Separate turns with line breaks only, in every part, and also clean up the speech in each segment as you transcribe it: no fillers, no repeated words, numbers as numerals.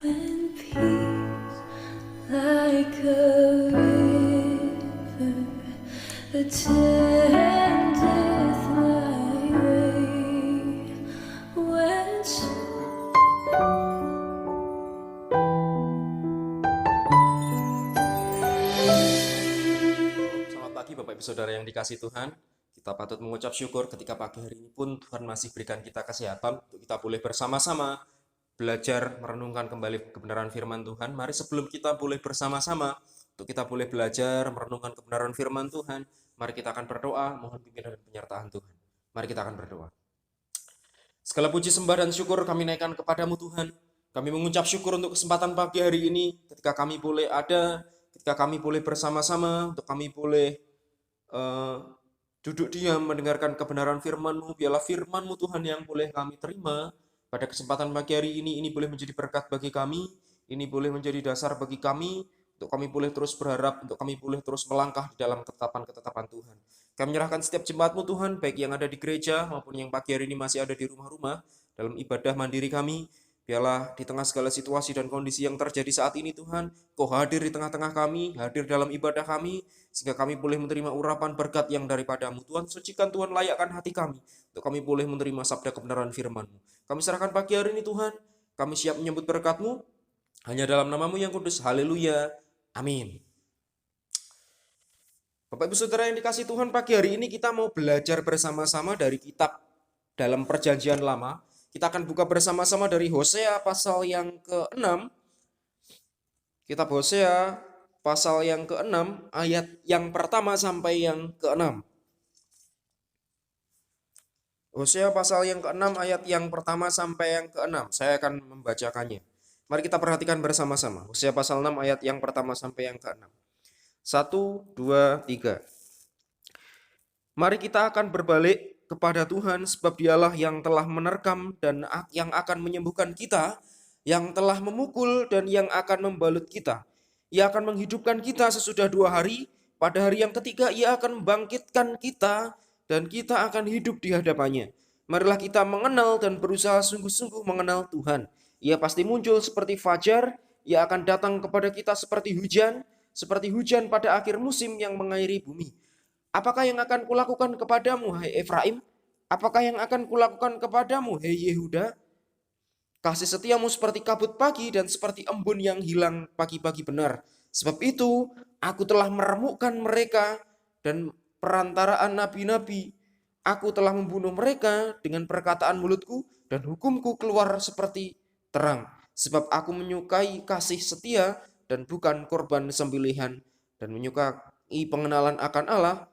When peace like a river attendeth my way, when
Selamat pagi Bapak Ibu Saudara yang dikasihi Tuhan. Kita patut mengucap syukur ketika pagi hari ini pun Tuhan masih berikan kita kesehatan untuk kita boleh bersama-sama belajar merenungkan kembali kebenaran firman Tuhan. Mari sebelum kita boleh bersama-sama untuk kita boleh belajar merenungkan kebenaran firman Tuhan, mari kita akan berdoa mohon pimpinan dan penyertaan Tuhan. Mari kita akan berdoa. Segala puji sembah dan syukur kami naikkan kepadamu Tuhan. Kami mengucap syukur untuk kesempatan pagi hari ini ketika kami boleh ada, ketika kami boleh bersama-sama, untuk kami boleh eh, duduk diam mendengarkan kebenaran firman-Mu. Biarlah firman-Mu Tuhan yang boleh kami terima pada kesempatan pagi hari ini boleh menjadi berkat bagi kami, ini boleh menjadi dasar bagi kami, untuk kami boleh terus berharap, untuk kami boleh terus melangkah di dalam ketetapan-ketetapan Tuhan. Kami menyerahkan setiap jemaat-Mu Tuhan, baik yang ada di gereja maupun yang pagi hari ini masih ada di rumah-rumah, dalam ibadah mandiri kami. Biarlah di tengah segala situasi dan kondisi yang terjadi saat ini Tuhan, Kau hadir di tengah-tengah kami, hadir dalam ibadah kami, sehingga kami boleh menerima urapan berkat yang daripada-Mu. Tuhan, sucikan Tuhan, layakkan hati kami, untuk kami boleh menerima sabda kebenaran firman-Mu. Kami serahkan pagi hari ini Tuhan, kami siap menyambut berkat-Mu, hanya dalam nama-Mu yang kudus. Haleluya. Amin. Bapak Ibu Saudara yang dikasih Tuhan, pagi hari ini kita mau belajar bersama-sama dari kitab dalam perjanjian lama. Kita akan buka bersama-sama dari Hosea pasal yang ke-6. Kitab Hosea pasal yang ke-6 ayat yang pertama sampai yang ke-6. Hosea pasal yang ke-6 ayat yang pertama sampai yang ke-6. Saya akan membacakannya. Mari kita perhatikan bersama-sama. Hosea pasal 6 ayat yang pertama sampai yang ke-6. 1, 2, 3. Mari kita akan berbalik kepada Tuhan, sebab Dialah yang telah menerkam dan yang akan menyembuhkan kita, yang telah memukul dan yang akan membalut kita. Ia akan menghidupkan kita sesudah 2 hari, pada hari yang ketiga Ia akan membangkitkan kita dan kita akan hidup di hadapannya. Marilah kita mengenal dan berusaha sungguh-sungguh mengenal Tuhan. Ia pasti muncul seperti fajar, Ia akan datang kepada kita seperti hujan pada akhir musim yang mengairi bumi. Apakah yang akan kulakukan kepadamu, hai Efraim? Apakah yang akan kulakukan kepadamu, hai Yehuda? Kasih setiamu seperti kabut pagi dan seperti embun yang hilang pagi-pagi benar. Sebab itu, aku telah meremukkan mereka dan perantaraan nabi-nabi. Aku telah membunuh mereka dengan perkataan mulutku dan hukumku keluar seperti terang. Sebab aku menyukai kasih setia dan bukan korban sembelihan dan menyukai pengenalan akan Allah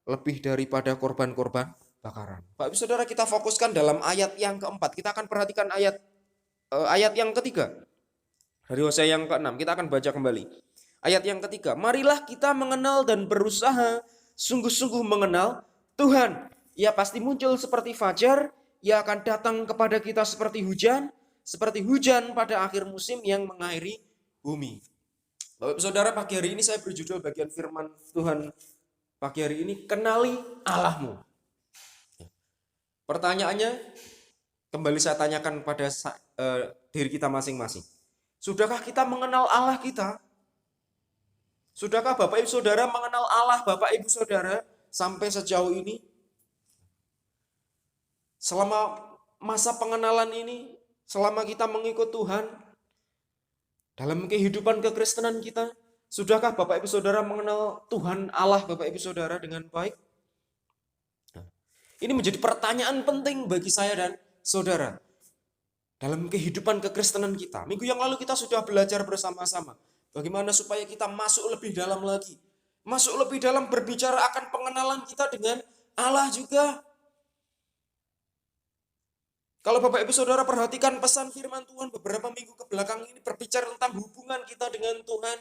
lebih daripada korban-korban bakaran. Bapak Ibu Saudara, kita fokuskan dalam ayat yang keempat. Kita akan perhatikan ayat yang ketiga. Dari Hosea yang ke-6, kita akan baca kembali. Ayat yang ketiga, marilah kita mengenal dan berusaha sungguh-sungguh mengenal Tuhan. Ia pasti muncul seperti fajar, Ia akan datang kepada kita seperti hujan pada akhir musim yang mengairi bumi. Bapak Ibu Saudara, pagi hari ini saya berjudul bagian firman Tuhan pagi hari ini, kenali Allahmu. Pertanyaannya, kembali saya tanyakan pada diri kita masing-masing. Sudahkah kita mengenal Allah kita? Sudahkah Bapak Ibu Saudara mengenal Allah Bapak Ibu Saudara sampai sejauh ini? Selama masa pengenalan ini, selama kita mengikut Tuhan, dalam kehidupan kekristenan kita, sudahkah Bapak Ibu Saudara mengenal Tuhan Allah Bapak Ibu Saudara dengan baik? Ini menjadi pertanyaan penting bagi saya dan saudara dalam kehidupan kekristenan kita. Minggu yang lalu kita sudah belajar bersama-sama bagaimana supaya kita masuk lebih dalam lagi. Masuk lebih dalam berbicara akan pengenalan kita dengan Allah juga. Kalau Bapak Ibu Saudara perhatikan pesan firman Tuhan beberapa minggu ke belakang ini berbicara tentang hubungan kita dengan Tuhan.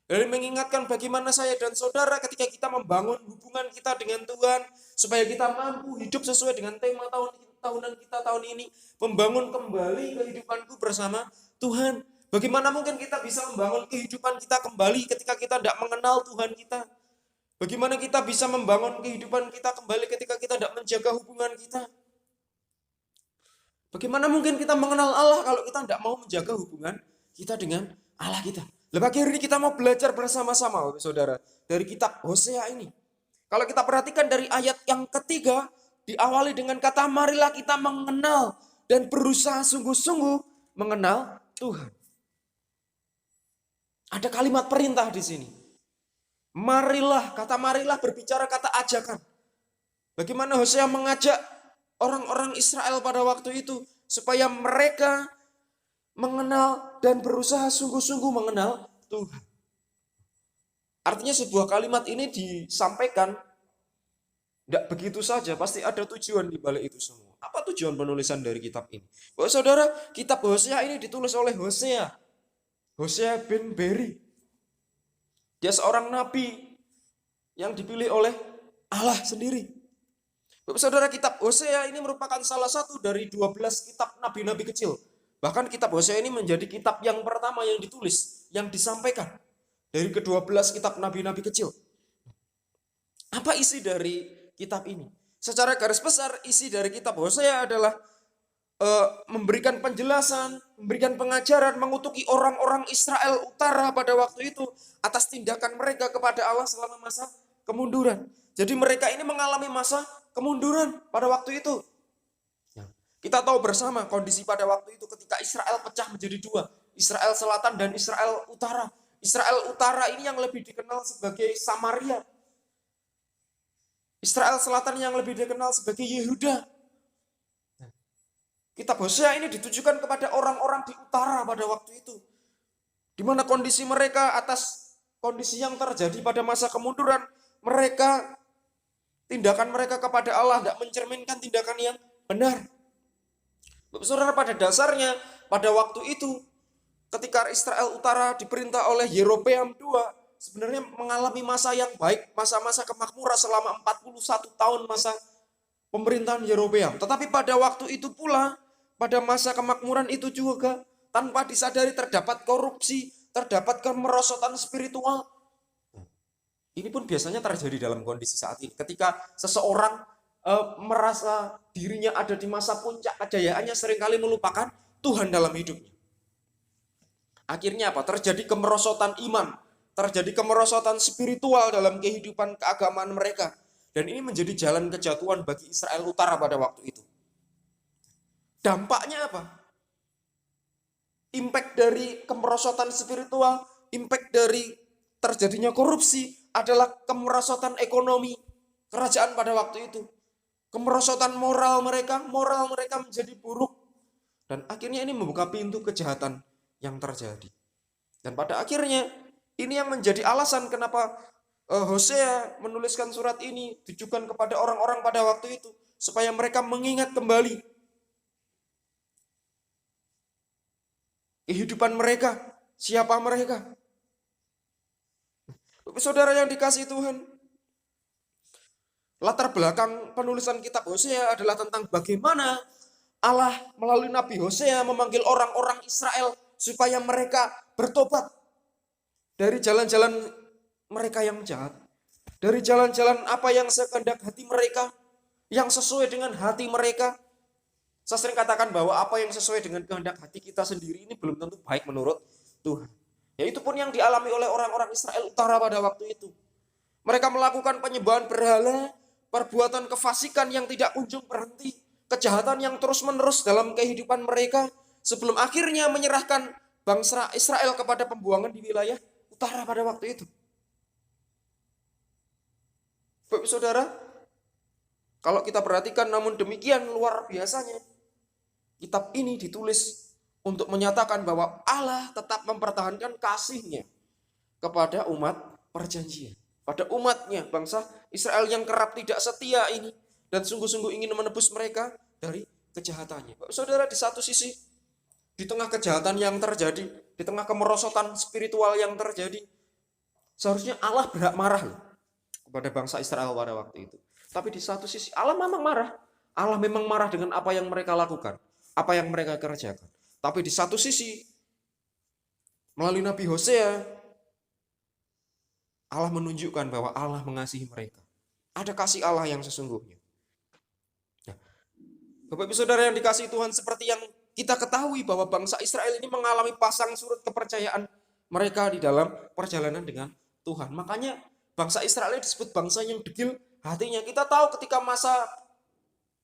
Dan mengingatkan bagaimana saya dan saudara ketika kita membangun hubungan kita dengan Tuhan, supaya kita mampu hidup sesuai dengan tema tahunan kita tahun ini, membangun kembali kehidupanku bersama Tuhan. Bagaimana mungkin kita bisa membangun kehidupan kita kembali ketika kita tidak mengenal Tuhan kita? Bagaimana kita bisa membangun kehidupan kita kembali ketika kita tidak menjaga hubungan kita? Bagaimana mungkin kita mengenal Allah kalau kita tidak mau menjaga hubungan kita dengan Allah kita. Lah pagi hari ini kita mau belajar bersama-sama Bapak Saudara dari kitab Hosea ini. Kalau kita perhatikan dari ayat yang ketiga diawali dengan kata marilah kita mengenal dan berusaha sungguh-sungguh mengenal Tuhan. Ada kalimat perintah di sini. Marilah, kata marilah berbicara kata ajakan. Bagaimana Hosea mengajak orang-orang Israel pada waktu itu supaya mereka mengenal dan berusaha sungguh-sungguh mengenal Tuhan. Artinya sebuah kalimat ini disampaikan tidak begitu saja, pasti ada tujuan di balik itu semua. Apa tujuan penulisan dari kitab ini? Bapak Saudara, kitab Hosea ini ditulis oleh Hosea bin Beri. Dia seorang nabi yang dipilih oleh Allah sendiri. Bapak Saudara, kitab Hosea ini merupakan salah satu dari 12 kitab nabi-nabi kecil. Bahkan kitab Hosea ini menjadi kitab yang pertama yang ditulis, yang disampaikan dari ke-12 kitab nabi-nabi kecil. Apa isi dari kitab ini? Secara garis besar, isi dari kitab Hosea adalah memberikan penjelasan, memberikan pengajaran, mengutuki orang-orang Israel Utara pada waktu itu atas tindakan mereka kepada Allah selama masa kemunduran. Jadi mereka ini mengalami masa kemunduran pada waktu itu. Kita tahu bersama kondisi pada waktu itu ketika Israel pecah menjadi dua. Israel Selatan dan Israel Utara. Israel Utara ini yang lebih dikenal sebagai Samaria. Israel Selatan yang lebih dikenal sebagai Yehuda. Kitab Hosea ini ditujukan kepada orang-orang di utara pada waktu itu. Di mana kondisi mereka atas kondisi yang terjadi pada masa kemunduran. Mereka, tindakan mereka kepada Allah tidak mencerminkan tindakan yang benar. Saudara, pada dasarnya pada waktu itu ketika Israel Utara diperintah oleh Yerobeam II sebenarnya mengalami masa yang baik, masa-masa kemakmuran selama 41 tahun masa pemerintahan Yerobeam. Tetapi pada waktu itu pula, pada masa kemakmuran itu juga tanpa disadari terdapat korupsi, terdapat kemerosotan spiritual. Ini pun biasanya terjadi dalam kondisi saat ini. Ketika seseorang merasa dirinya ada di masa puncak kejayaannya, seringkali melupakan Tuhan dalam hidupnya. Akhirnya apa? Terjadi kemerosotan iman, terjadi kemerosotan spiritual dalam kehidupan keagamaan mereka. Dan ini menjadi jalan kejatuhan bagi Israel Utara pada waktu itu. Dampaknya apa? Impact dari kemerosotan spiritual, impact dari terjadinya korupsi adalah kemerosotan ekonomi kerajaan pada waktu itu. Kemerosotan moral mereka menjadi buruk. Dan akhirnya ini membuka pintu kejahatan yang terjadi. Dan pada akhirnya ini yang menjadi alasan kenapa Hosea menuliskan surat ini ditujukan kepada orang-orang pada waktu itu. Supaya mereka mengingat kembali kehidupan mereka, siapa mereka. Saudara yang dikasihi Tuhan, latar belakang penulisan kitab Hosea adalah tentang bagaimana Allah melalui Nabi Hosea memanggil orang-orang Israel supaya mereka bertobat dari jalan-jalan mereka yang jahat, dari jalan-jalan apa yang sekehendak hati mereka, yang sesuai dengan hati mereka. Saya sering katakan bahwa apa yang sesuai dengan kehendak hati kita sendiri ini belum tentu baik menurut Tuhan. Ya itu pun yang dialami oleh orang-orang Israel Utara pada waktu itu. Mereka melakukan penyembahan berhala, perbuatan kefasikan yang tidak kunjung berhenti, kejahatan yang terus-menerus dalam kehidupan mereka, sebelum akhirnya menyerahkan bangsa Israel kepada pembuangan di wilayah utara pada waktu itu. Bapak Saudara, kalau kita perhatikan namun demikian luar biasanya, kitab ini ditulis untuk menyatakan bahwa Allah tetap mempertahankan kasih-Nya kepada umat perjanjian. Pada umatnya, bangsa Israel yang kerap tidak setia ini dan sungguh-sungguh ingin menebus mereka dari kejahatannya. Bapak Saudara, di satu sisi, di tengah kejahatan yang terjadi, di tengah kemerosotan spiritual yang terjadi, seharusnya Allah berhak marah loh kepada bangsa Israel pada waktu itu. Tapi di satu sisi Allah memang marah. Allah memang marah dengan apa yang mereka lakukan, apa yang mereka kerjakan. Tapi di satu sisi, melalui Nabi Hosea, Allah menunjukkan bahwa Allah mengasihi mereka. Ada kasih Allah yang sesungguhnya. Nah, Bapak Ibu Saudara yang dikasihi Tuhan, seperti yang kita ketahui bahwa bangsa Israel ini mengalami pasang surut kepercayaan mereka di dalam perjalanan dengan Tuhan. Makanya bangsa Israel disebut bangsa yang degil hatinya. Kita tahu ketika masa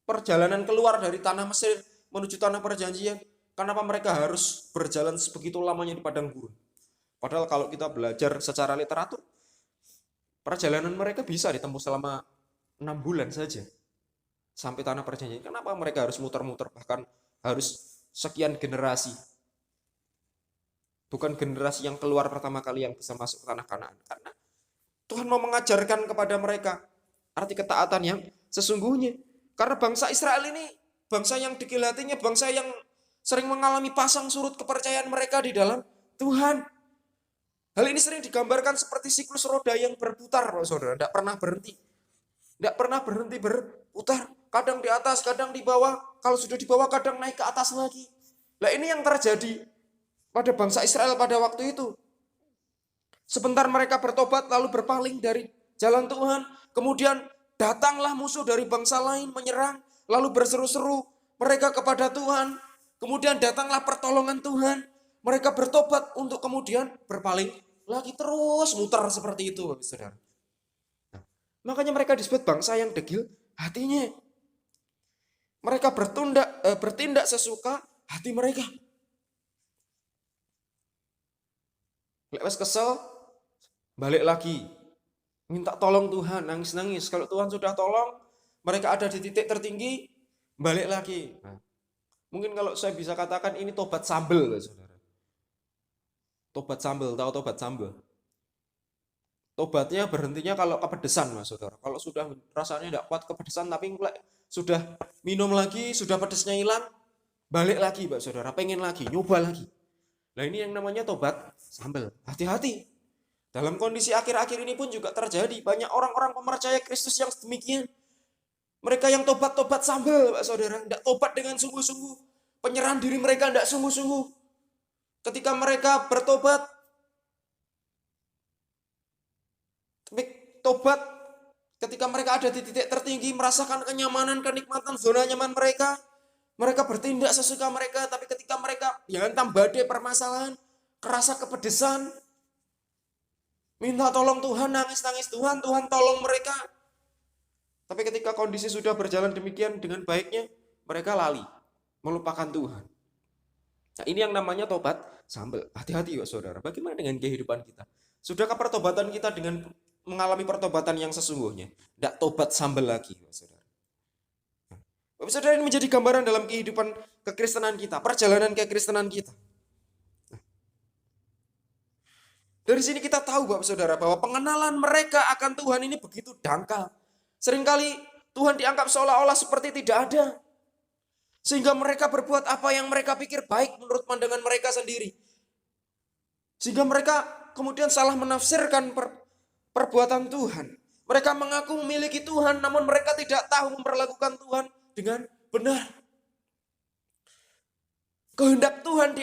perjalanan keluar dari tanah Mesir menuju tanah perjanjian, kenapa mereka harus berjalan sebegitu lamanya di padang gurun. Padahal kalau kita belajar secara literatur, perjalanan mereka bisa ditempuh selama 6 bulan saja sampai tanah perjanjian. Kenapa mereka harus muter-muter, bahkan harus sekian generasi? Bukan generasi yang keluar pertama kali yang bisa masuk ke tanah Kanaan. Karena Tuhan mau mengajarkan kepada mereka arti ketaatan yang sesungguhnya. Karena bangsa Israel ini bangsa yang degil hatinya, bangsa yang sering mengalami pasang surut kepercayaan mereka di dalam Tuhan. Hal ini sering digambarkan seperti siklus roda yang berputar, saudara. Tidak pernah berhenti. Tidak pernah berhenti berputar. Kadang di atas, kadang di bawah. Kalau sudah di bawah, kadang naik ke atas lagi. Nah, ini yang terjadi pada bangsa Israel pada waktu itu. Sebentar mereka bertobat lalu berpaling dari jalan Tuhan. Kemudian datanglah musuh dari bangsa lain menyerang. Lalu berseru-seru mereka kepada Tuhan. Kemudian datanglah pertolongan Tuhan. Mereka bertobat untuk kemudian berpaling lagi, terus muter seperti itu, saudara. Nah, makanya mereka disebut bangsa yang degil hatinya. Mereka bertindak sesuka hati mereka. Lepas kesel, balik lagi. Minta tolong Tuhan, nangis-nangis. Kalau Tuhan sudah tolong, mereka ada di titik tertinggi, balik lagi. Nah, mungkin kalau saya bisa katakan ini tobat sambel, saudara. Tobat sambel, tahu tobat sambel? Tobatnya berhentinya kalau kepedesan, mas saudara. Kalau sudah rasanya tidak kuat kepedesan, tapi sudah minum lagi, sudah pedesnya hilang, balik lagi, mbak saudara. Pengen lagi, nyoba lagi. Nah, ini yang namanya tobat sambel. Hati-hati. Dalam kondisi akhir-akhir ini pun juga terjadi. Banyak orang-orang pemercaya Kristus yang demikian. Mereka yang tobat-tobat sambel, mbak saudara. Tidak tobat dengan sungguh-sungguh. Penyerahan diri mereka tidak sungguh-sungguh. Ketika mereka bertobat, ketika mereka ada di titik tertinggi, merasakan kenyamanan, kenikmatan, zona nyaman mereka, mereka bertindak sesuka mereka. Tapi ketika mereka dihantam badai permasalahan, kerasa kepedesan, minta tolong Tuhan, nangis-nangis Tuhan, Tuhan tolong mereka. Tapi ketika kondisi sudah berjalan demikian dengan baiknya, mereka lali, melupakan Tuhan. Nah, ini yang namanya tobat sambel. Hati-hati ya saudara. Bagaimana dengan kehidupan kita? Sudahkah pertobatan kita dengan mengalami pertobatan yang sesungguhnya? Tidak tobat sambel lagi, saudara. Nah, saudara, ini menjadi gambaran dalam kehidupan kekristenan kita, perjalanan kekristenan kita. Nah, dari sini kita tahu, Bapak Saudara, bahwa pengenalan mereka akan Tuhan ini begitu dangkal. Seringkali Tuhan dianggap seolah-olah seperti tidak ada. Sehingga mereka berbuat apa yang mereka pikir baik menurut pandangan mereka sendiri. Sehingga mereka kemudian salah menafsirkan perbuatan Tuhan. Mereka mengaku memiliki Tuhan, namun mereka tidak tahu memperlakukan Tuhan dengan benar. Kehendak Tuhan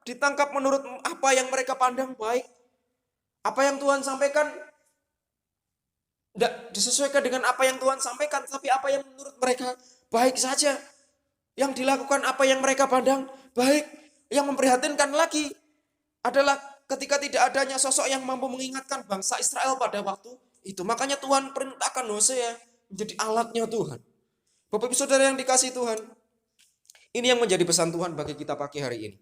ditangkap menurut apa yang mereka pandang baik. Apa yang Tuhan sampaikan tidak disesuaikan dengan apa yang Tuhan sampaikan, tapi apa yang menurut mereka baik saja. Yang dilakukan apa yang mereka pandang baik. Yang memprihatinkan lagi adalah ketika tidak adanya sosok yang mampu mengingatkan bangsa Israel pada waktu itu. Makanya Tuhan perintahkan Hosea menjadi alatnya Tuhan. Bapak Ibu Saudara yang dikasihi Tuhan, ini yang menjadi pesan Tuhan bagi kita pagi hari ini.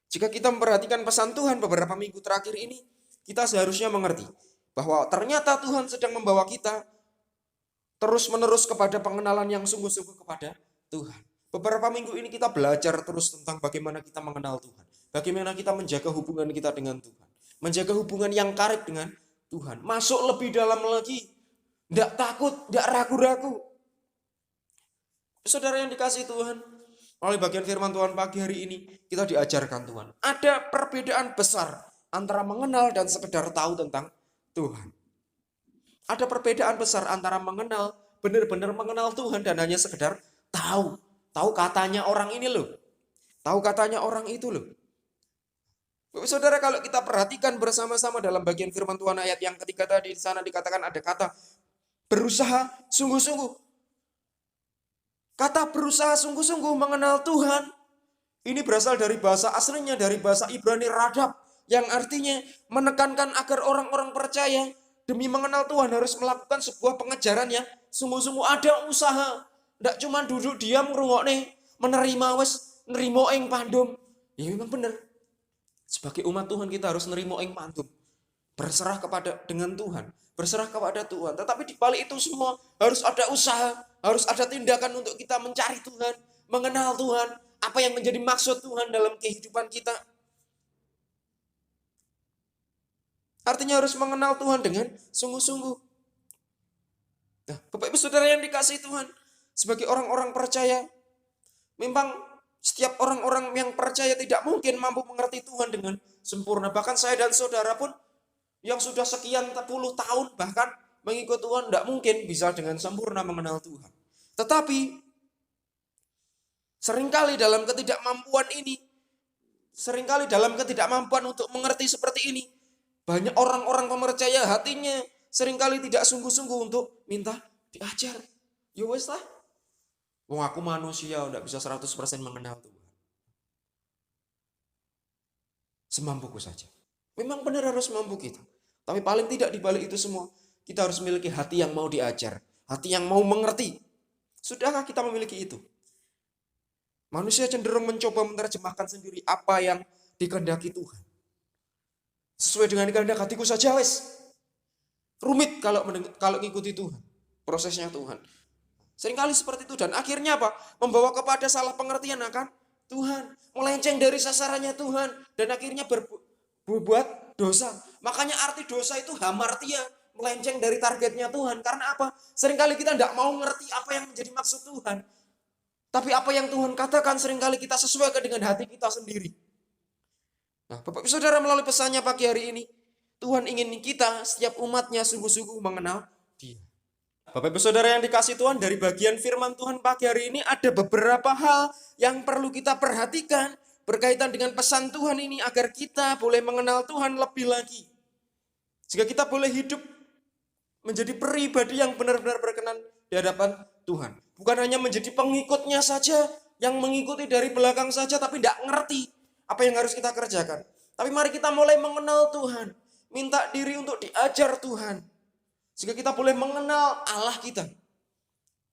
Jika kita memperhatikan pesan Tuhan beberapa minggu terakhir ini, kita seharusnya mengerti bahwa ternyata Tuhan sedang membawa kita terus-menerus kepada pengenalan yang sungguh-sungguh kepada Tuhan. Beberapa minggu ini kita belajar terus tentang bagaimana kita mengenal Tuhan. Bagaimana kita menjaga hubungan kita dengan Tuhan. Menjaga hubungan yang karib dengan Tuhan. Masuk lebih dalam lagi. Tidak takut, tidak ragu-ragu. Saudara yang dikasihi Tuhan, melalui bagian firman Tuhan pagi hari ini, kita diajarkan Tuhan. Ada perbedaan besar antara mengenal dan sekedar tahu tentang Tuhan. Ada perbedaan besar antara mengenal, benar-benar mengenal Tuhan dan hanya sekedar tahu. Tahu katanya orang ini loh. Tahu katanya orang itu loh. Saudara, kalau kita perhatikan bersama-sama dalam bagian firman Tuhan ayat yang ketiga tadi, di sana dikatakan ada kata berusaha sungguh-sungguh. Kata berusaha sungguh-sungguh mengenal Tuhan Ini berasal dari bahasa aslinya, dari bahasa Ibrani radab, yang artinya menekankan agar orang-orang percaya demi mengenal Tuhan harus melakukan sebuah pengejaran yang sungguh-sungguh, ada usaha. Tidak cuma duduk diam ngrungokne, menerima wes nerimo ing pandum. Ya memang benar. Sebagai umat Tuhan kita harus nerimo ing pandum. Berserah kepada dengan Tuhan, berserah kepada Tuhan. Tetapi di balik itu semua harus ada usaha, harus ada tindakan untuk kita mencari Tuhan, mengenal Tuhan, apa yang menjadi maksud Tuhan dalam kehidupan kita. Artinya harus mengenal Tuhan dengan sungguh-sungguh. Nah, Bapak Ibu Saudara yang dikasihi Tuhan, sebagai orang-orang percaya, memang setiap orang-orang yang percaya tidak mungkin mampu mengerti Tuhan dengan sempurna. Bahkan saya dan saudara pun yang sudah sekian puluh tahun bahkan mengikut Tuhan tidak mungkin bisa dengan sempurna mengenal Tuhan. Tetapi seringkali dalam ketidakmampuan untuk mengerti seperti ini, banyak orang-orang percaya hatinya seringkali tidak sungguh-sungguh untuk minta diajar. Ya wes lah. Wong aku manusia tidak bisa 100% mengenal Tuhan. Semampuku saja. Memang benar harus mampu kita. Tapi paling tidak di balik itu semua, kita harus memiliki hati yang mau diajar, hati yang mau mengerti. Sudahkah kita memiliki itu? Manusia cenderung mencoba menerjemahkan sendiri apa yang dikehendaki Tuhan. Sesuai dengan kehendak hatiku saja wes. Rumit kalau mengikuti Tuhan, prosesnya Tuhan. Seringkali seperti itu dan akhirnya apa? Membawa kepada salah pengertian akan Tuhan, melenceng dari sasarannya Tuhan dan akhirnya berbuat dosa. Makanya arti dosa itu hamartia, melenceng dari targetnya Tuhan. Karena apa? Seringkali kita tidak mau ngerti apa yang menjadi maksud Tuhan. Tapi apa yang Tuhan katakan seringkali kita sesuaikan dengan hati kita sendiri. Nah, Bapak Ibu Saudara, melalui pesannya pagi hari ini, Tuhan ingin kita setiap umatnya sungguh-sungguh mengenal Dia. Bapak Ibu Saudara yang dikasihi Tuhan, dari bagian firman Tuhan pagi hari ini ada beberapa hal yang perlu kita perhatikan berkaitan dengan pesan Tuhan ini agar kita boleh mengenal Tuhan lebih lagi. Sehingga kita boleh hidup menjadi pribadi yang benar-benar berkenan di hadapan Tuhan. Bukan hanya menjadi pengikutnya saja, yang mengikuti dari belakang saja tapi tidak ngerti apa yang harus kita kerjakan. Tapi mari kita mulai mengenal Tuhan, minta diri untuk diajar Tuhan. Sehingga kita boleh mengenal Allah kita.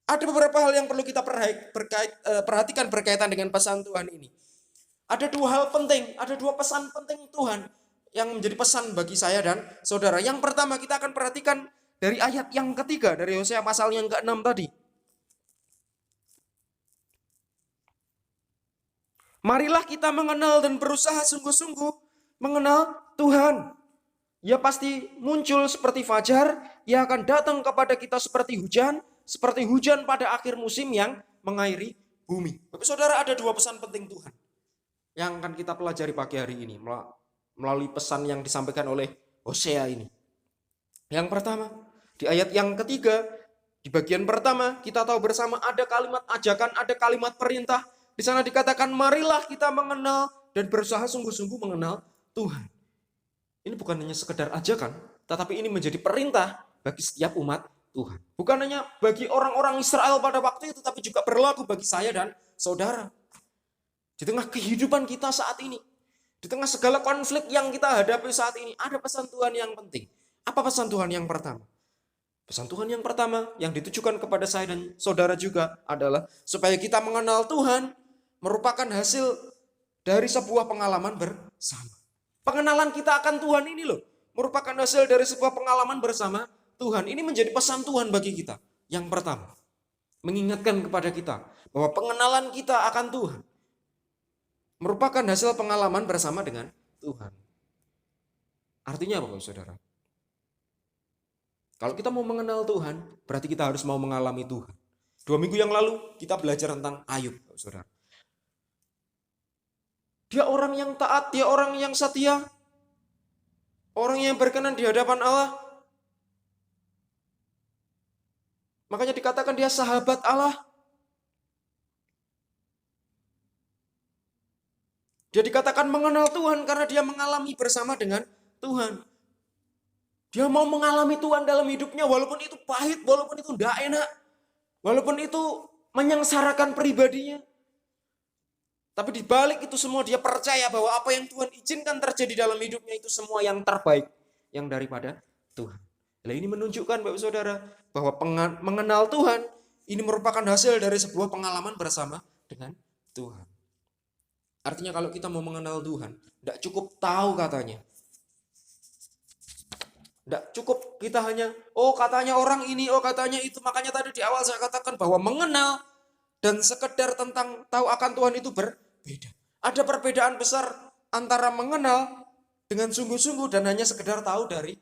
Ada beberapa hal yang perlu kita perhatikan berkaitan dengan pesan Tuhan ini. Ada dua hal penting, ada dua pesan penting Tuhan yang menjadi pesan bagi saya dan saudara. Yang pertama kita akan perhatikan dari ayat yang ketiga, dari Hosea pasal yang ke-6 tadi. Marilah kita mengenal dan berusaha sungguh-sungguh mengenal Tuhan. Ia pasti muncul seperti fajar, ia akan datang kepada kita seperti hujan pada akhir musim yang mengairi bumi. Bapak Saudara, ada dua pesan penting Tuhan yang akan kita pelajari pagi hari ini melalui pesan yang disampaikan oleh Hosea ini. Yang pertama, di ayat yang ketiga, di bagian pertama kita tahu bersama ada kalimat ajakan, ada kalimat perintah. Di sana dikatakan marilah kita mengenal dan berusaha sungguh-sungguh mengenal Tuhan. Ini bukan hanya sekedar ajakan, tetapi ini menjadi perintah bagi setiap umat Tuhan. Bukan hanya bagi orang-orang Israel pada waktu itu, tapi juga berlaku bagi saya dan saudara. Di tengah kehidupan kita saat ini, di tengah segala konflik yang kita hadapi saat ini, ada pesan Tuhan yang penting. Apa pesan Tuhan yang pertama? Pesan Tuhan yang pertama yang ditujukan kepada saya dan saudara juga adalah supaya kita mengenal Tuhan merupakan hasil dari sebuah pengalaman bersama. Pengenalan kita akan Tuhan ini loh, merupakan hasil dari sebuah pengalaman bersama Tuhan. Ini menjadi pesan Tuhan bagi kita. Yang pertama, mengingatkan kepada kita bahwa pengenalan kita akan Tuhan merupakan hasil pengalaman bersama dengan Tuhan. Artinya apa, Bapak Saudara? Kalau kita mau mengenal Tuhan, berarti kita harus mau mengalami Tuhan. 2 minggu yang lalu kita belajar tentang Ayub, Bapak Saudara. Dia orang yang taat, dia orang yang setia, orang yang berkenan di hadapan Allah. Makanya dikatakan dia sahabat Allah. Dia dikatakan mengenal Tuhan karena dia mengalami bersama dengan Tuhan. Dia mau mengalami Tuhan dalam hidupnya walaupun itu pahit, walaupun itu tidak enak, walaupun itu menyengsarakan pribadinya. Tapi di balik itu semua dia percaya bahwa apa yang Tuhan izinkan terjadi dalam hidupnya itu semua yang terbaik, yang daripada Tuhan. Nah, ini menunjukkan Bapak Saudara bahwa mengenal Tuhan ini merupakan hasil dari sebuah pengalaman bersama dengan Tuhan. Artinya kalau kita mau mengenal Tuhan, tidak cukup tahu katanya. Tidak cukup kita hanya, oh katanya orang ini, oh katanya itu. Makanya tadi di awal saya katakan bahwa mengenal dan sekedar tentang tahu akan Tuhan itu berbeda. Ada perbedaan besar antara mengenal dengan sungguh-sungguh dan hanya sekedar tahu dari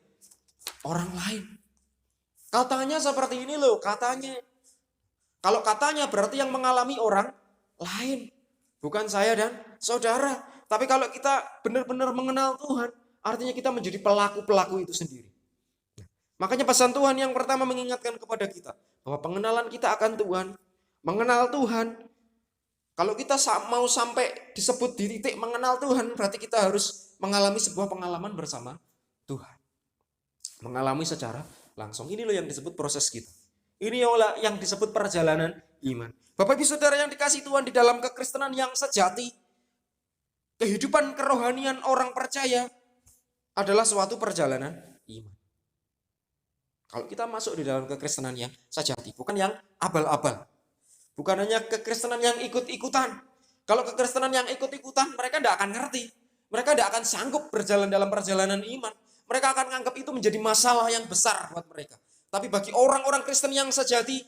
orang lain. Katanya seperti ini loh, katanya. Kalau katanya berarti yang mengalami orang lain. Bukan saya dan saudara. Tapi kalau kita benar-benar mengenal Tuhan, artinya kita menjadi pelaku-pelaku itu sendiri. Makanya pesan Tuhan yang pertama mengingatkan kepada kita bahwa pengenalan kita akan Tuhan, mengenal Tuhan. Kalau kita mau sampai disebut di titik mengenal Tuhan, berarti kita harus mengalami sebuah pengalaman bersama Tuhan. Mengalami secara langsung. Ini loh yang disebut proses kita. Ini yang disebut perjalanan iman. Bapak Ibu Saudara yang dikasih Tuhan, di dalam kekristenan yang sejati, kehidupan kerohanian orang percaya adalah suatu perjalanan iman. Kalau kita masuk di dalam kekristenan yang sejati, bukan yang abal-abal. Bukan hanya kekristenan yang ikut-ikutan. Kalau kekristenan yang ikut-ikutan, mereka tidak akan ngerti. Mereka tidak akan sanggup berjalan dalam perjalanan iman. Mereka akan menganggap itu menjadi masalah yang besar buat mereka. Tapi bagi orang-orang Kristen yang sejati,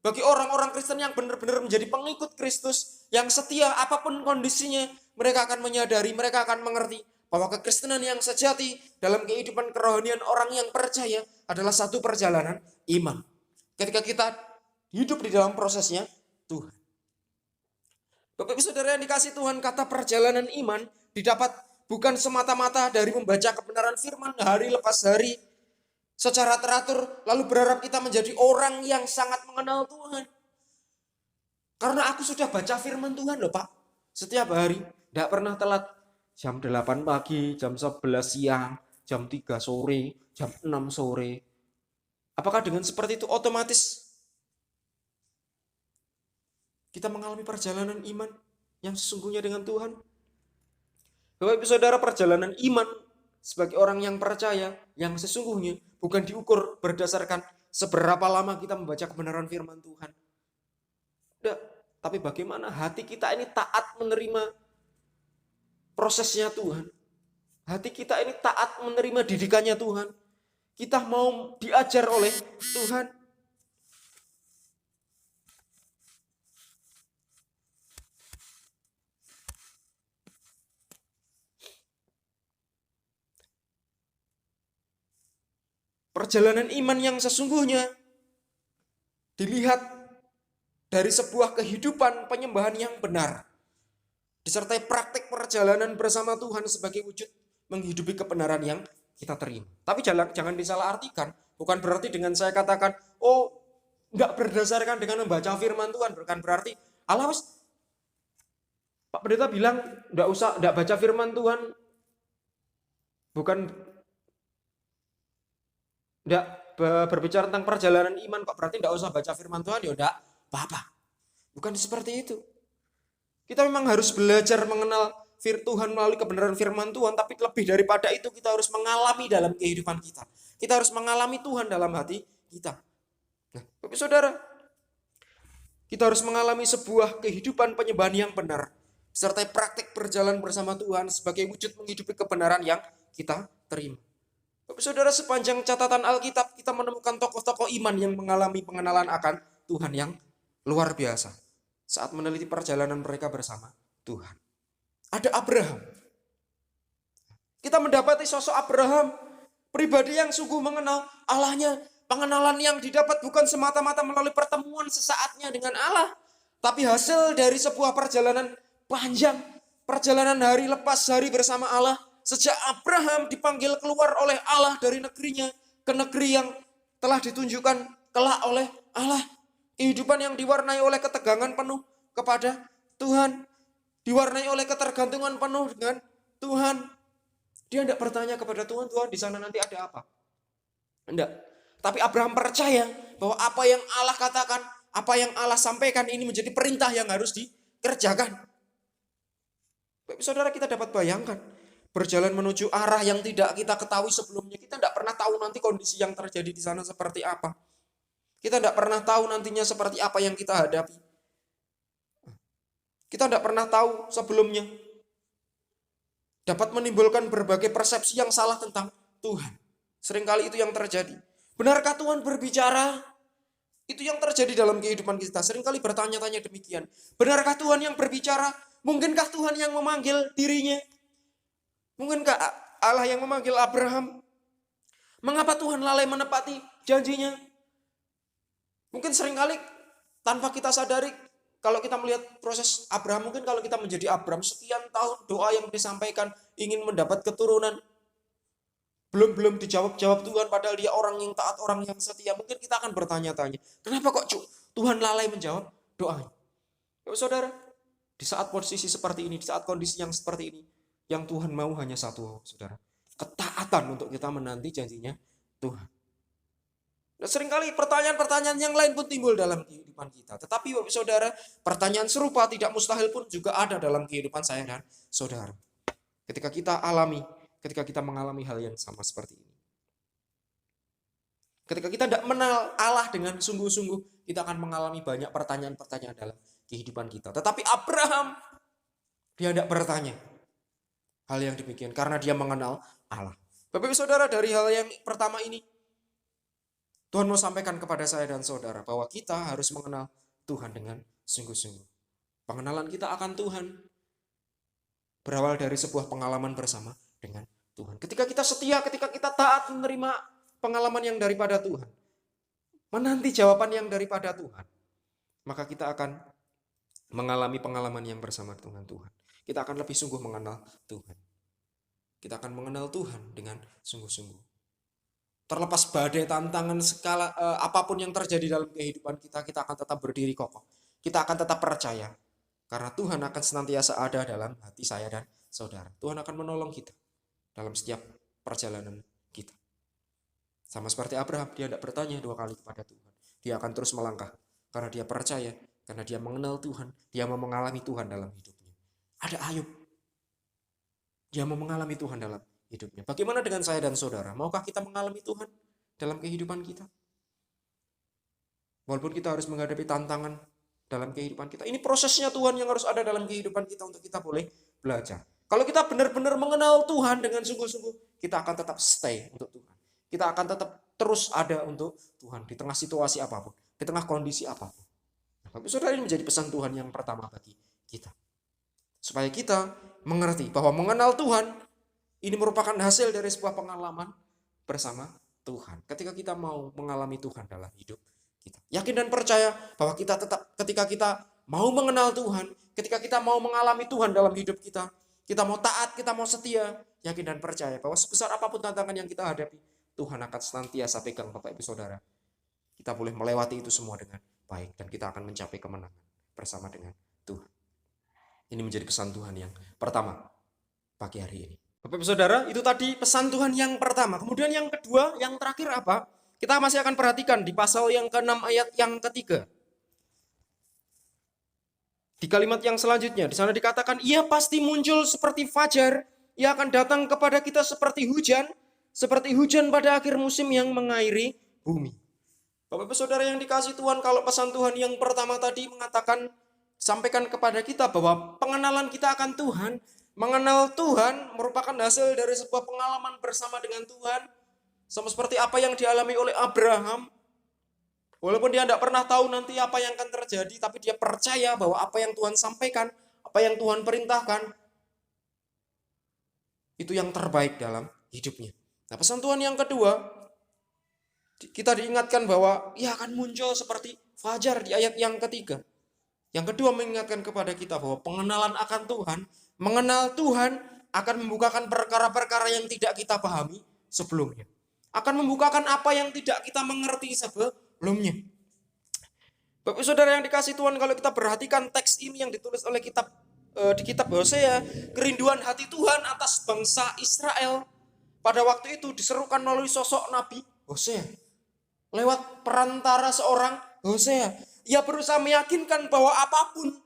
bagi orang-orang Kristen yang benar-benar menjadi pengikut Kristus, yang setia apapun kondisinya, mereka akan menyadari, mereka akan mengerti bahwa kekristenan yang sejati dalam kehidupan kerohanian orang yang percaya adalah satu perjalanan iman. Ketika kita hidup di dalam prosesnya Tuhan. Bapak Ibu Saudara yang dikasih Tuhan, kata perjalanan iman didapat bukan semata-mata dari membaca kebenaran firman hari lepas hari secara teratur, lalu berharap kita menjadi orang yang sangat mengenal Tuhan. Karena aku sudah baca firman Tuhan loh Pak, setiap hari, tidak pernah telat. Jam 8 pagi, jam 11 siang, jam 3 sore, jam 6 sore. Apakah dengan seperti itu otomatis kita mengalami perjalanan iman yang sesungguhnya dengan Tuhan? Bapak Ibu Saudara, perjalanan iman sebagai orang yang percaya yang sesungguhnya bukan diukur berdasarkan seberapa lama kita membaca kebenaran firman Tuhan. Tidak, tapi bagaimana hati kita ini taat menerima prosesnya Tuhan. Hati kita ini taat menerima didikannya Tuhan. Kita mau diajar oleh Tuhan. Perjalanan iman yang sesungguhnya dilihat dari sebuah kehidupan penyembahan yang benar, disertai praktik perjalanan bersama Tuhan sebagai wujud menghidupi kebenaran yang kita terima. Tapi jangan disalahartikan. Bukan berarti dengan saya katakan, oh nggak berdasarkan dengan membaca firman Tuhan. Bukan berarti, alah Pak Pendeta bilang nggak baca firman Tuhan. Bukan nggak berbicara tentang perjalanan iman kok, berarti nggak usah baca firman Tuhan, ya enggak apa-apa. Bukan seperti itu. Kita memang harus belajar mengenal Tuhan melalui kebenaran firman Tuhan, tapi lebih daripada itu kita harus mengalami dalam kehidupan kita. Kita harus mengalami Tuhan dalam hati kita. Nah, Bapak Saudara, kita harus mengalami sebuah kehidupan penyembahan yang benar, serta praktik berjalan bersama Tuhan sebagai wujud menghidupi kebenaran yang kita terima. Bapak Saudara, sepanjang catatan Alkitab kita menemukan tokoh-tokoh iman yang mengalami pengenalan akan Tuhan yang luar biasa saat meneliti perjalanan mereka bersama Tuhan. Ada Abraham. Kita mendapati sosok Abraham, pribadi yang sungguh mengenal Allahnya. Pengenalan yang didapat bukan semata-mata melalui pertemuan sesaatnya dengan Allah, tapi hasil dari sebuah perjalanan panjang, perjalanan hari lepas hari bersama Allah. Sejak Abraham dipanggil keluar oleh Allah dari negerinya ke negeri yang telah ditunjukkan kelak oleh Allah. Kehidupan yang diwarnai oleh ketegangan penuh kepada Tuhan, diwarnai oleh ketergantungan penuh dengan Tuhan. Dia tidak bertanya kepada Tuhan, Tuhan di sana nanti ada apa? Tidak. Tapi Abraham percaya bahwa apa yang Allah katakan, apa yang Allah sampaikan ini menjadi perintah yang harus dikerjakan. Saudara, kita dapat bayangkan, berjalan menuju arah yang tidak kita ketahui sebelumnya. Kita tidak pernah tahu nanti kondisi yang terjadi di sana seperti apa. Kita tidak pernah tahu nantinya seperti apa yang kita hadapi. Kita tidak pernah tahu sebelumnya. Dapat menimbulkan berbagai persepsi yang salah tentang Tuhan. Seringkali itu yang terjadi. Benarkah Tuhan berbicara? Itu yang terjadi dalam kehidupan kita. Seringkali bertanya-tanya demikian. Benarkah Tuhan yang berbicara? Mungkinkah Tuhan yang memanggil dirinya? Mungkinkah Allah yang memanggil Abraham? Mengapa Tuhan lalai menepati janjinya? Mungkin seringkali tanpa kita sadari, kalau kita melihat proses Abraham, mungkin kalau kita menjadi Abraham, sekian tahun doa yang disampaikan ingin mendapat keturunan, belum dijawab-jawab Tuhan, padahal dia orang yang taat, orang yang setia. Mungkin kita akan bertanya-tanya, kenapa kok Tuhan lalai menjawab doanya? Ya, saudara, di saat posisi seperti ini, di saat kondisi yang seperti ini, yang Tuhan mau hanya satu, saudara. Ketaatan untuk kita menanti janjinya Tuhan. Nah, seringkali pertanyaan-pertanyaan yang lain pun timbul dalam kehidupan kita. Tetapi Bapak Saudara, pertanyaan serupa tidak mustahil pun juga ada dalam kehidupan saya dan saudara. Ketika kita mengalami hal yang sama seperti ini. Ketika kita tidak mengenal Allah dengan sungguh-sungguh, kita akan mengalami banyak pertanyaan-pertanyaan dalam kehidupan kita. Tetapi Abraham, dia tidak bertanya hal yang demikian karena dia mengenal Allah. Bapak Saudara, dari hal yang pertama ini, Tuhan mau sampaikan kepada saya dan saudara bahwa kita harus mengenal Tuhan dengan sungguh-sungguh. Pengenalan kita akan Tuhan berawal dari sebuah pengalaman bersama dengan Tuhan. Ketika kita setia, ketika kita taat menerima pengalaman yang daripada Tuhan, menanti jawaban yang daripada Tuhan, maka kita akan mengalami pengalaman yang bersama dengan Tuhan. Kita akan lebih sungguh mengenal Tuhan. Kita akan mengenal Tuhan dengan sungguh-sungguh. Terlepas badai, tantangan, apapun yang terjadi dalam kehidupan kita, kita akan tetap berdiri kokoh. Kita akan tetap percaya. Karena Tuhan akan senantiasa ada dalam hati saya dan saudara. Tuhan akan menolong kita dalam setiap perjalanan kita. Sama seperti Abraham, dia tidak bertanya 2 kali kepada Tuhan. Dia akan terus melangkah. Karena dia percaya, karena dia mengenal Tuhan, dia mau mengalami Tuhan dalam hidupnya. Ada Ayub. Dia mau mengalami Tuhan dalam hidupnya. Bagaimana dengan saya dan saudara? Maukah kita mengalami Tuhan dalam kehidupan kita? Walaupun kita harus menghadapi tantangan dalam kehidupan kita. Ini prosesnya Tuhan yang harus ada dalam kehidupan kita untuk kita boleh belajar. Kalau kita benar-benar mengenal Tuhan dengan sungguh-sungguh, kita akan tetap stay untuk Tuhan. Kita akan tetap terus ada untuk Tuhan di tengah situasi apapun, di tengah kondisi apapun. Tapi saudara, ini menjadi pesan Tuhan yang pertama bagi kita. Supaya kita mengerti bahwa mengenal Tuhan ini merupakan hasil dari sebuah pengalaman bersama Tuhan. Ketika kita mau mengalami Tuhan dalam hidup kita. Yakin dan percaya bahwa kita tetap, ketika kita mau mengenal Tuhan, ketika kita mau mengalami Tuhan dalam hidup kita, kita mau taat, kita mau setia, yakin dan percaya bahwa sebesar apapun tantangan yang kita hadapi, Tuhan akan senantiasa pegang Bapak Ibu Saudara. Kita boleh melewati itu semua dengan baik dan kita akan mencapai kemenangan bersama dengan Tuhan. Ini menjadi pesan Tuhan yang pertama pagi hari ini. Bapak Ibu Saudara, itu tadi pesan Tuhan yang pertama. Kemudian yang kedua, yang terakhir apa? Kita masih akan perhatikan di pasal yang ke-6 ayat yang ketiga. Di kalimat yang selanjutnya, di sana dikatakan, ia pasti muncul seperti fajar, ia akan datang kepada kita seperti hujan pada akhir musim yang mengairi bumi. Bapak Ibu Saudara yang dikasih Tuhan, kalau pesan Tuhan yang pertama tadi mengatakan, sampaikan kepada kita bahwa pengenalan kita akan Tuhan, mengenal Tuhan merupakan hasil dari sebuah pengalaman bersama dengan Tuhan. Sama seperti apa yang dialami oleh Abraham. Walaupun dia tidak pernah tahu nanti apa yang akan terjadi, tapi dia percaya bahwa apa yang Tuhan sampaikan, apa yang Tuhan perintahkan, itu yang terbaik dalam hidupnya. Nah, pesan Tuhan yang kedua, kita diingatkan bahwa ia akan muncul seperti fajar di ayat yang ketiga. Yang kedua mengingatkan kepada kita bahwa pengenalan akan Tuhan, mengenal Tuhan akan membukakan perkara-perkara yang tidak kita pahami sebelumnya. Akan membukakan apa yang tidak kita mengerti sebelumnya. Bapak Saudara yang dikasih Tuhan, kalau kita perhatikan teks ini yang ditulis oleh di kitab Hosea, kerinduan hati Tuhan atas bangsa Israel pada waktu itu diserukan melalui sosok Nabi Hosea. Lewat perantara seorang Hosea. Ia berusaha meyakinkan bahwa apapun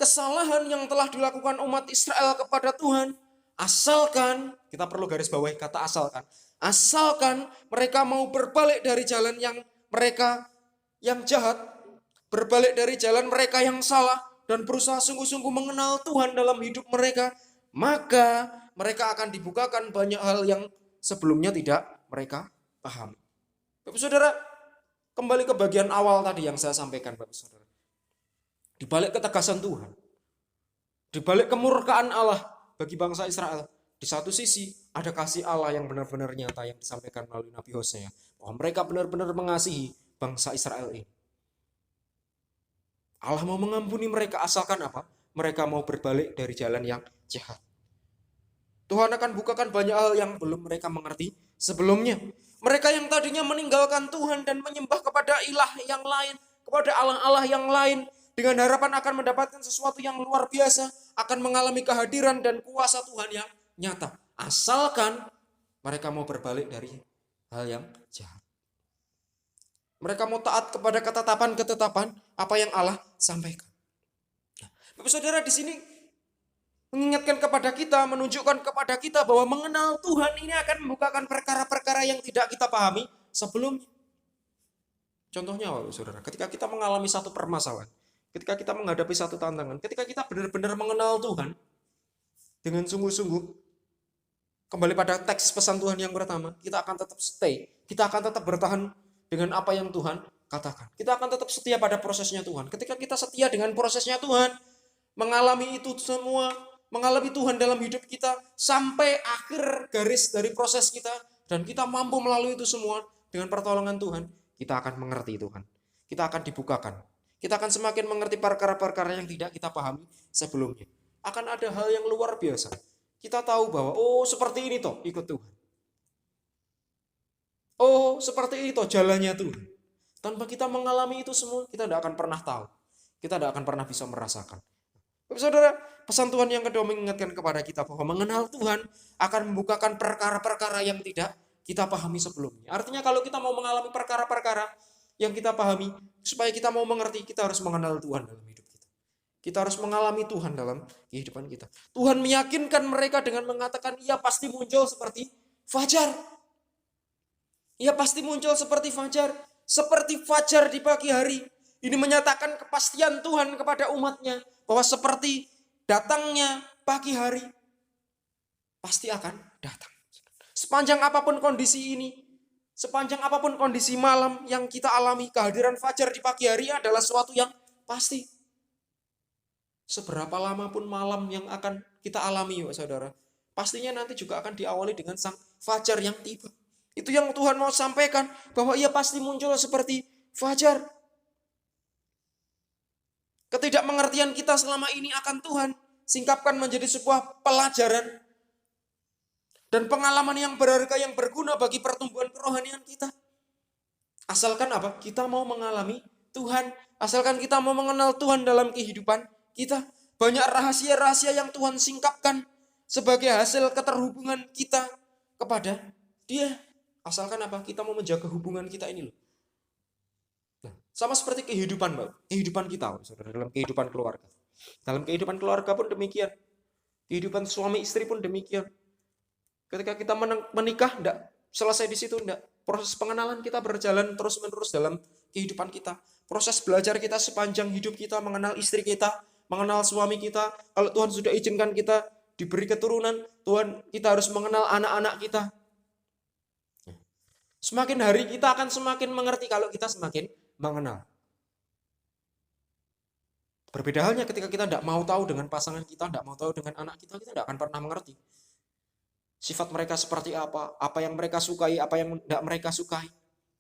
kesalahan yang telah dilakukan umat Israel kepada Tuhan, asalkan, kita perlu garis bawahi kata asalkan mereka mau berbalik dari jalan yang mereka yang jahat, berbalik dari jalan mereka yang salah, dan berusaha sungguh-sungguh mengenal Tuhan dalam hidup mereka, maka mereka akan dibukakan banyak hal yang sebelumnya tidak mereka paham. Bapak Saudara, kembali ke bagian awal tadi yang saya sampaikan, Bapak Saudara. Di balik ketegasan Tuhan, di balik kemurkaan Allah bagi bangsa Israel, di satu sisi ada kasih Allah yang benar-benar nyata yang disampaikan melalui Nabi Hosea, bahwa mereka benar-benar mengasihi bangsa Israel ini. Allah mau mengampuni mereka asalkan apa? Mereka mau berbalik dari jalan yang jahat. Tuhan akan bukakan banyak hal yang belum mereka mengerti sebelumnya. Mereka yang tadinya meninggalkan Tuhan dan menyembah kepada ilah yang lain, kepada Allah-Allah yang lain, dengan harapan akan mendapatkan sesuatu yang luar biasa, akan mengalami kehadiran dan kuasa Tuhan yang nyata. Asalkan mereka mau berbalik dari hal yang jahat. Mereka mau taat kepada ketetapan-ketetapan apa yang Allah sampaikan. Bapak Saudara, di sini mengingatkan kepada kita, menunjukkan kepada kita bahwa mengenal Tuhan ini akan membukakan perkara-perkara yang tidak kita pahami sebelumnya. Contohnya, Bapak Saudara, ketika kita mengalami satu permasalahan, ketika kita menghadapi satu tantangan, ketika kita benar-benar mengenal Tuhan dengan sungguh-sungguh, kembali pada teks pesan Tuhan yang pertama, kita akan tetap stay, kita akan tetap bertahan dengan apa yang Tuhan katakan. Kita akan tetap setia pada prosesnya Tuhan. Ketika kita setia dengan prosesnya Tuhan, mengalami itu semua, mengalami Tuhan dalam hidup kita, sampai akhir garis dari proses kita, dan kita mampu melalui itu semua dengan pertolongan Tuhan, kita akan mengerti Tuhan. Kita akan dibukakan. Kita akan semakin mengerti perkara-perkara yang tidak kita pahami sebelumnya. Akan ada hal yang luar biasa. Kita tahu bahwa, oh seperti ini toh ikut Tuhan. Oh seperti ini toh jalannya Tuhan. Tanpa kita mengalami itu semua, kita tidak akan pernah tahu. Kita tidak akan pernah bisa merasakan. Saudara, pesan Tuhan yang kedua mengingatkan kepada kita bahwa mengenal Tuhan akan membukakan perkara-perkara yang tidak kita pahami sebelumnya. Artinya kalau kita mau mengalami perkara-perkara yang kita pahami, supaya kita mau mengerti, kita harus mengenal Tuhan dalam hidup kita. Kita harus mengalami Tuhan dalam kehidupan kita. Tuhan meyakinkan mereka dengan mengatakan, ia pasti muncul seperti fajar. Ia pasti muncul seperti fajar di pagi hari. Ini menyatakan kepastian Tuhan kepada umatnya, bahwa seperti datangnya pagi hari, pasti akan datang. Sepanjang apapun kondisi ini, sepanjang apapun kondisi malam yang kita alami, kehadiran fajar di pagi hari adalah sesuatu yang pasti. Seberapa lama pun malam yang akan kita alami, saudara, pastinya nanti juga akan diawali dengan sang fajar yang tiba. Itu yang Tuhan mau sampaikan, bahwa ia pasti muncul seperti fajar. Ketidakmengertian kita selama ini akan Tuhan singkapkan menjadi sebuah pelajaran dan pengalaman yang berharga, yang berguna bagi pertumbuhan kerohanian kita. Asalkan apa? Kita mau mengalami Tuhan. Asalkan kita mau mengenal Tuhan dalam kehidupan kita. Banyak rahasia-rahasia yang Tuhan singkapkan sebagai hasil keterhubungan kita kepada Dia. Asalkan apa? Kita mau menjaga hubungan kita ini loh. Nah, sama seperti kehidupan kita, saudara, dalam kehidupan keluarga. Dalam kehidupan keluarga pun demikian. Kehidupan suami istri pun demikian. Ketika kita menikah, enggak selesai di situ, enggak. Proses pengenalan kita berjalan terus-menerus dalam kehidupan kita. Proses belajar kita sepanjang hidup kita, mengenal istri kita, mengenal suami kita. Kalau Tuhan sudah izinkan kita diberi keturunan, Tuhan, kita harus mengenal anak-anak kita. Semakin hari kita akan semakin mengerti kalau kita semakin mengenal. Berbeda halnya ketika kita tidak mau tahu dengan pasangan kita, tidak mau tahu dengan anak kita tidak akan pernah mengerti. Sifat mereka seperti apa yang mereka sukai, apa yang tidak mereka sukai.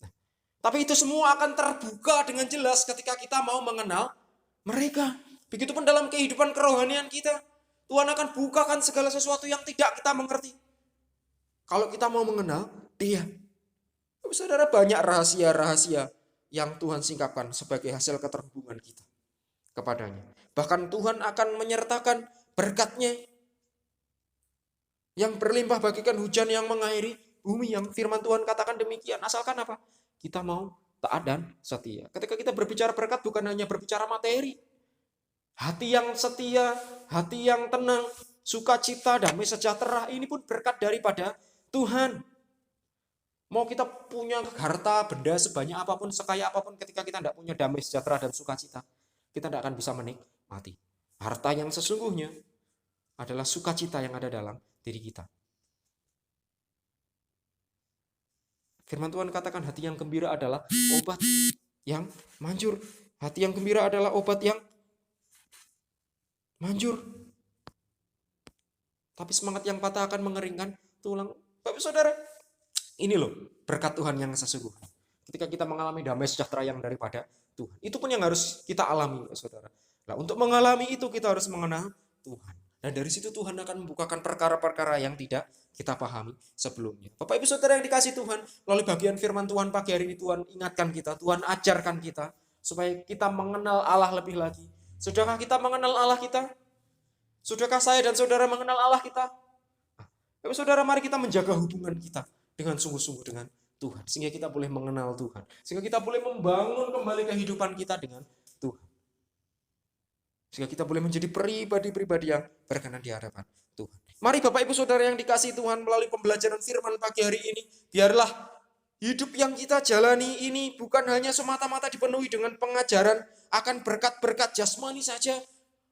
Nah, tapi itu semua akan terbuka dengan jelas ketika kita mau mengenal mereka. Begitupun dalam kehidupan kerohanian kita, Tuhan akan bukakan segala sesuatu yang tidak kita mengerti. Kalau kita mau mengenal Dia. Saudara, banyak rahasia-rahasia yang Tuhan singkapkan sebagai hasil keterhubungan kita kepadanya. Bahkan Tuhan akan menyertakan berkat-Nya yang berlimpah bagikan hujan yang mengairi bumi, yang firman Tuhan katakan demikian. Asalkan apa? Kita mau taat dan setia. Ketika kita berbicara berkat bukan hanya berbicara materi. Hati yang setia, hati yang tenang, sukacita, damai sejahtera, ini pun berkat daripada Tuhan. Mau kita punya harta, benda sebanyak apapun, sekaya apapun, ketika kita tidak punya damai sejahtera dan sukacita, kita tidak akan bisa menikmati. Harta yang sesungguhnya adalah sukacita yang ada dalam diri kita. Firman Tuhan katakan hati yang gembira adalah obat yang manjur. Hati yang gembira adalah obat yang manjur. Tapi semangat yang patah akan mengeringkan tulang. Bapak saudara, ini loh berkat Tuhan yang sesungguhnya. Ketika kita mengalami damai sejahtera yang daripada Tuhan. Itu pun yang harus kita alami, saudara. Nah, untuk mengalami itu kita harus mengenal Tuhan. Dan dari situ Tuhan akan membukakan perkara-perkara yang tidak kita pahami sebelumnya. Bapak Ibu Saudara yang dikasih Tuhan, melalui bagian firman Tuhan pagi hari ini Tuhan ingatkan kita, Tuhan ajarkan kita supaya kita mengenal Allah lebih lagi. Sudahkah kita mengenal Allah kita? Sudahkah saya dan saudara mengenal Allah kita? Bapak Saudara, mari kita menjaga hubungan kita dengan sungguh-sungguh dengan Tuhan, sehingga kita boleh mengenal Tuhan, sehingga kita boleh membangun kembali kehidupan kita dengan Tuhan. Sehingga kita boleh menjadi pribadi-pribadi yang berkenan di hadapan Tuhan. Mari Bapak Ibu Saudara yang dikasihi Tuhan, melalui pembelajaran firman pagi hari ini, biarlah hidup yang kita jalani ini bukan hanya semata-mata dipenuhi dengan pengajaran akan berkat-berkat jasmani saja,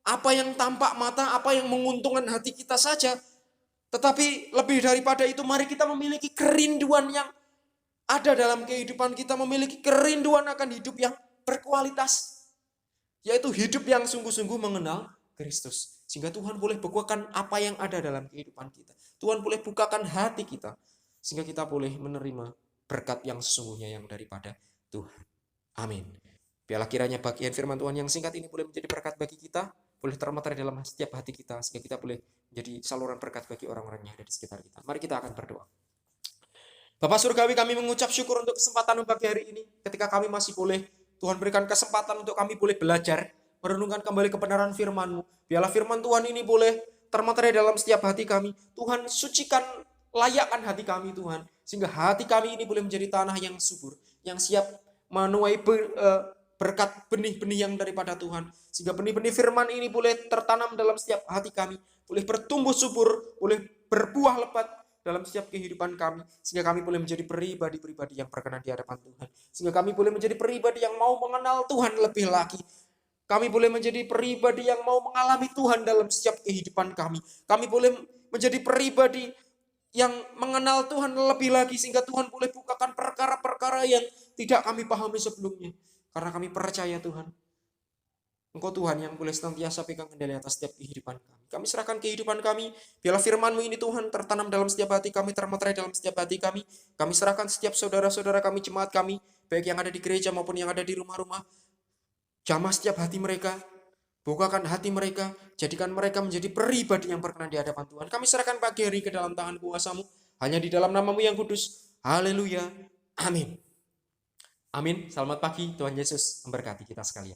apa yang tampak mata, apa yang menguntungkan hati kita saja. Tetapi lebih daripada itu, mari kita memiliki kerinduan yang ada dalam kehidupan kita, memiliki kerinduan akan hidup yang berkualitas. Yaitu hidup yang sungguh-sungguh mengenal Kristus. Sehingga Tuhan boleh bukakan apa yang ada dalam kehidupan kita. Tuhan boleh bukakan hati kita. Sehingga kita boleh menerima berkat yang sesungguhnya yang daripada Tuhan. Amin. Biarlah kiranya bagian firman Tuhan yang singkat ini boleh menjadi berkat bagi kita. Boleh termaterai dalam setiap hati kita. Sehingga kita boleh menjadi saluran berkat bagi orang-orang yang ada di sekitar kita. Mari kita akan berdoa. Bapak Surgawi, kami mengucap syukur untuk kesempatan pagi hari ini. Ketika kami masih boleh Tuhan berikan kesempatan untuk kami boleh belajar, merenungkan kembali kebenaran firman-Mu. Biarlah firman Tuhan ini boleh termaterai dalam setiap hati kami. Tuhan, sucikan, layakkan hati kami Tuhan. Sehingga hati kami ini boleh menjadi tanah yang subur, yang siap menuai berkat benih-benih yang daripada Tuhan. Sehingga benih-benih firman ini boleh tertanam dalam setiap hati kami. Boleh bertumbuh subur, boleh berbuah lebat dalam setiap kehidupan kami, sehingga kami boleh menjadi pribadi-pribadi yang berkenan di hadapan Tuhan, sehingga kami boleh menjadi pribadi yang mau mengenal Tuhan lebih lagi. Kami boleh menjadi pribadi yang mau mengalami Tuhan dalam setiap kehidupan kami. Kami boleh menjadi pribadi yang mengenal Tuhan lebih lagi, sehingga Tuhan boleh bukakan perkara-perkara yang tidak kami pahami sebelumnya. Karena kami percaya Tuhan, Engkau Tuhan yang boleh senantiasa pegang kendali atas setiap kehidupan kami. Kami serahkan kehidupan kami. Biarlah firman-Mu ini Tuhan tertanam dalam setiap hati kami, termaterai dalam setiap hati kami. Kami serahkan setiap saudara-saudara kami, jemaat kami, baik yang ada di gereja maupun yang ada di rumah-rumah. Jamah setiap hati mereka. Bukakan hati mereka. Jadikan mereka menjadi pribadi yang berkenan di hadapan Tuhan. Kami serahkan pagi hari ke dalam tangan kuasa-Mu. Hanya di dalam nama-Mu yang kudus. Haleluya. Amin. Amin. Selamat pagi. Tuhan Yesus memberkati kita sekalian.